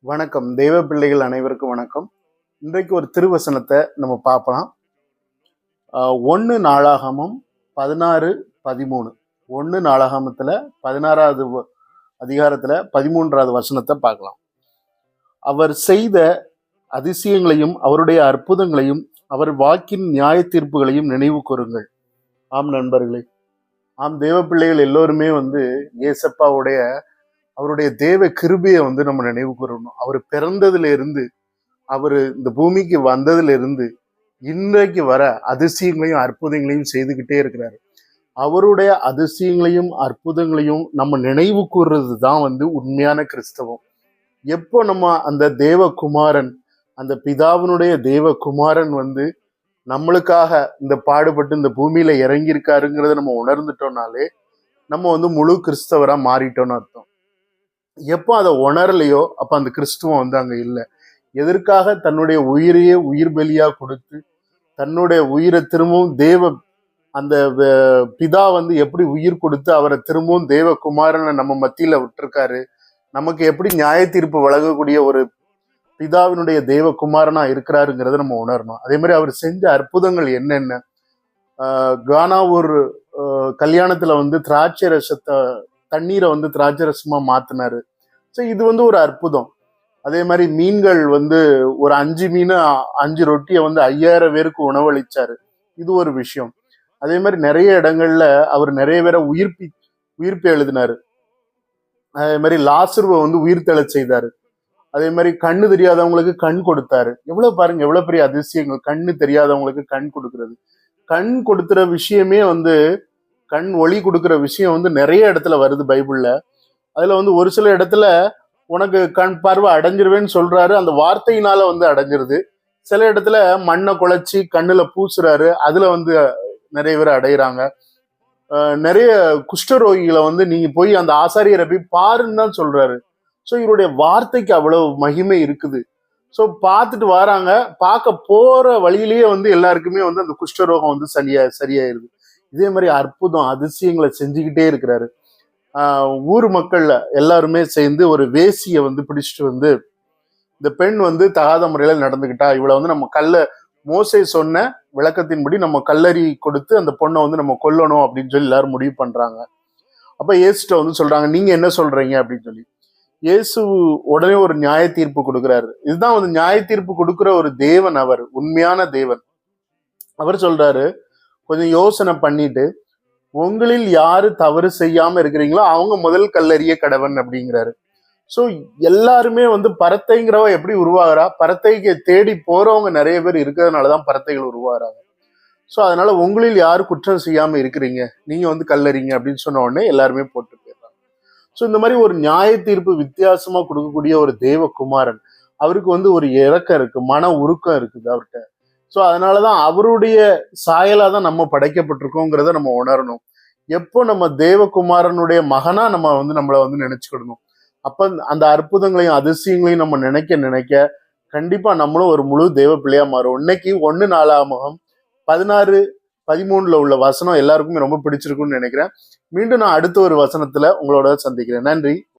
வணக்கம். தெய்வ பிள்ளைகள் அனைவருக்கும் வணக்கம். இன்றைக்கு ஒரு திருவசனத்தை நம்ம பார்க்கலாம். 1 நாளாகமம் 16:13. 1 நாளாகமத்துல 16வது அதிகாரத்துல 13வது வசனத்தை பார்க்கலாம். அவர் செய்த அதிசயங்களையும் அவருடைய அற்புதங்களையும் அவர் வாக்கின் நியாய தீர்ப்புகளையும் நினைவு கூறுங்கள். ஆம் நண்பர்களே, ஆம் தேவ பிள்ளைகள் எல்லோருமே ஏசப்பாவுடைய அவருடைய தேவ கிருபையை நம்ம நினைவு கூறணும். அவர் பிறந்ததுல இருந்து அவர் இந்த பூமிக்கு வந்ததுல இருந்து இன்றைக்கு வர அதிசயங்களையும் அற்புதங்களையும் செய்துகிட்டே இருக்கிறாரு. அவருடைய அதிசயங்களையும் அற்புதங்களையும் நம்ம நினைவு கூறுறது தான் உண்மையான கிறிஸ்தவம். எப்போ நம்ம அந்த தேவகுமாரன், அந்த பிதாவினுடைய தேவகுமாரன் நம்மளுக்காக இந்த பாடுபட்டு இந்த பூமியில இறங்கியிருக்காருங்கிறத நம்ம உணர்ந்துட்டோம்னாலே நம்ம முழு கிறிஸ்தவரா மாறிட்டோம்னு அர்த்தம். எப்போ அதை உணரலையோ அப்ப அந்த கிறிஸ்துவம் அங்க இல்லை. எதற்காக தன்னுடைய உயிரையே உயிர் பலியா கொடுத்து தன்னுடைய உயிரை திரும்பவும் அந்த பிதா எப்படி உயிர் கொடுத்து அவரை திரும்பவும் தேவகுமாரனை நம்ம மத்தியில விட்டுருக்காரு, நமக்கு எப்படி நியாய தீர்ப்பு வழங்கக்கூடிய ஒரு பிதாவினுடைய தேவகுமாரனா இருக்கிறாருங்கிறத நம்ம உணரணும். அதே மாதிரி அவர் செஞ்ச அற்புதங்கள் என்னென்ன. கானா ஒரு கல்யாணத்துல திராட்சை ரசத்தை தண்ணீரை திராட்சை ரசமா மாத்தினாரு. ஸோ இது ஒரு அற்புதம். அதே மாதிரி மீன்கள் ஒரு 5 மீன் 5 ரொட்டியை 5000 பேருக்கு உணவளிச்சாரு. இது ஒரு விஷயம். அதே மாதிரி நிறைய இடங்கள்ல அவர் நிறைய பேரை உயிர்ப்பு எழுதினாரு. அதே மாதிரி லாசருவை உயிர் தெழ செய்தாரு. அதே மாதிரி கண்ணு தெரியாதவங்களுக்கு கண் கொடுத்தாரு. எவ்வளவு பாருங்க, எவ்வளவு பெரிய அதிசயங்கள். கண்ணு தெரியாதவங்களுக்கு கண் கொடுக்கறது, கண் கொடுத்துற விஷயமே கண் ஒளி கொடுக்குற விஷயம் நிறைய இடத்துல வருது பைபிள்ல. அதுல ஒரு சில இடத்துல உனக்கு கண் பார்வை அடைஞ்சிருவேன்னு சொல்றாரு, அந்த வார்த்தையினால அடைஞ்சிருது. சில இடத்துல மண்ணை குழைச்சி கண்ணுல பூசுறாரு, அதுல நிறைய பேர் அடையிறாங்க. நிறைய குஷ்டரோகிகளை நீங்க போய் அந்த ஆசாரியரை போய் பாருன்னு தான் சொல்றாரு. ஸோ இவருடைய வார்த்தைக்கு அவ்வளவு மகிமை இருக்குது. ஸோ பார்த்துட்டு வராங்க, பார்க்க போற வழியிலேயே எல்லாருக்குமே அந்த குஷ்டரோகம் சரியாயிருது. இதே மாதிரி அற்புதம் அதிசயங்களை செஞ்சுக்கிட்டே இருக்கிறாரு. ஊர் மக்கள்ல எல்லாருமே சேர்ந்து ஒரு வேசியை பிடிச்சிட்டு இந்த பெண் தகாத முறையில நடந்துகிட்டா, இவளை நம்ம மோசே சொன்ன விளக்கத்தின்படி நம்ம கல்லறி கொடுத்து அந்த பொண்ணை நம்ம கொல்லணும் அப்படின்னு சொல்லி எல்லாரும் முடிவு பண்றாங்க. அப்ப இயேசுட்ட சொல்றாங்க, நீங்க என்ன சொல்றீங்க அப்படின்னு சொல்லி. இயேசு உடனே ஒரு நியாய தீர்ப்பு கொடுக்குறாரு. இதுதான் நியாய தீர்ப்பு கொடுக்குற ஒரு தேவன், அவர் உண்மையான தேவன். அவர் சொல்றாரு, கொஞ்சம் யோசனை பண்ணிட்டு உங்களில் யாரு தவறு செய்யாம இருக்கிறீங்களோ அவங்க முதல் கல்லறிய கடவன் அப்படிங்கிறாரு. ஸோ எல்லாருமே பரத்தைங்கிறவ எப்படி உருவாகிறா, பரத்தைக்கு தேடி போறவங்க நிறைய பேர் இருக்கிறதுனாலதான் பரத்தைகள் உருவாகிறாங்க. ஸோ அதனால உங்களில் யாரு குற்றம் செய்யாம இருக்கிறீங்க, நீங்க கல்லறிங்க அப்படின்னு சொன்ன உடனே எல்லாருமே போட்டு போயிடுறாங்க. ஸோ இந்த மாதிரி ஒரு நியாய தீர்ப்பு வித்தியாசமா கொடுக்கக்கூடிய ஒரு தேவகுமாரன், அவருக்கு ஒரு இறக்கம் இருக்கு, மன உருக்கம் இருக்குது அவர்கிட்ட. ஸோ அதனாலதான் அவருடைய சாயலா தான் நம்ம படைக்கப்பட்டிருக்கோங்கிறத நம்ம உணரணும். எப்போ நம்ம தேவகுமாரனுடைய மகனா நம்ம நம்மளை நினைச்சுக்கிடணும். அப்ப அந்த அற்புதங்களையும் அதிசயங்களையும் நம்ம நினைக்க நினைக்க கண்டிப்பா நம்மளும் ஒரு முழு தேவ பிள்ளையா மாறும். இன்னைக்கு 1 நாளாகமம் 16:13 உள்ள வசனம் எல்லாருக்குமே ரொம்ப பிடிச்சிருக்குன்னு நினைக்கிறேன். மீண்டும் நான் அடுத்த ஒரு வசனத்துல உங்களோட சந்திக்கிறேன். நன்றி.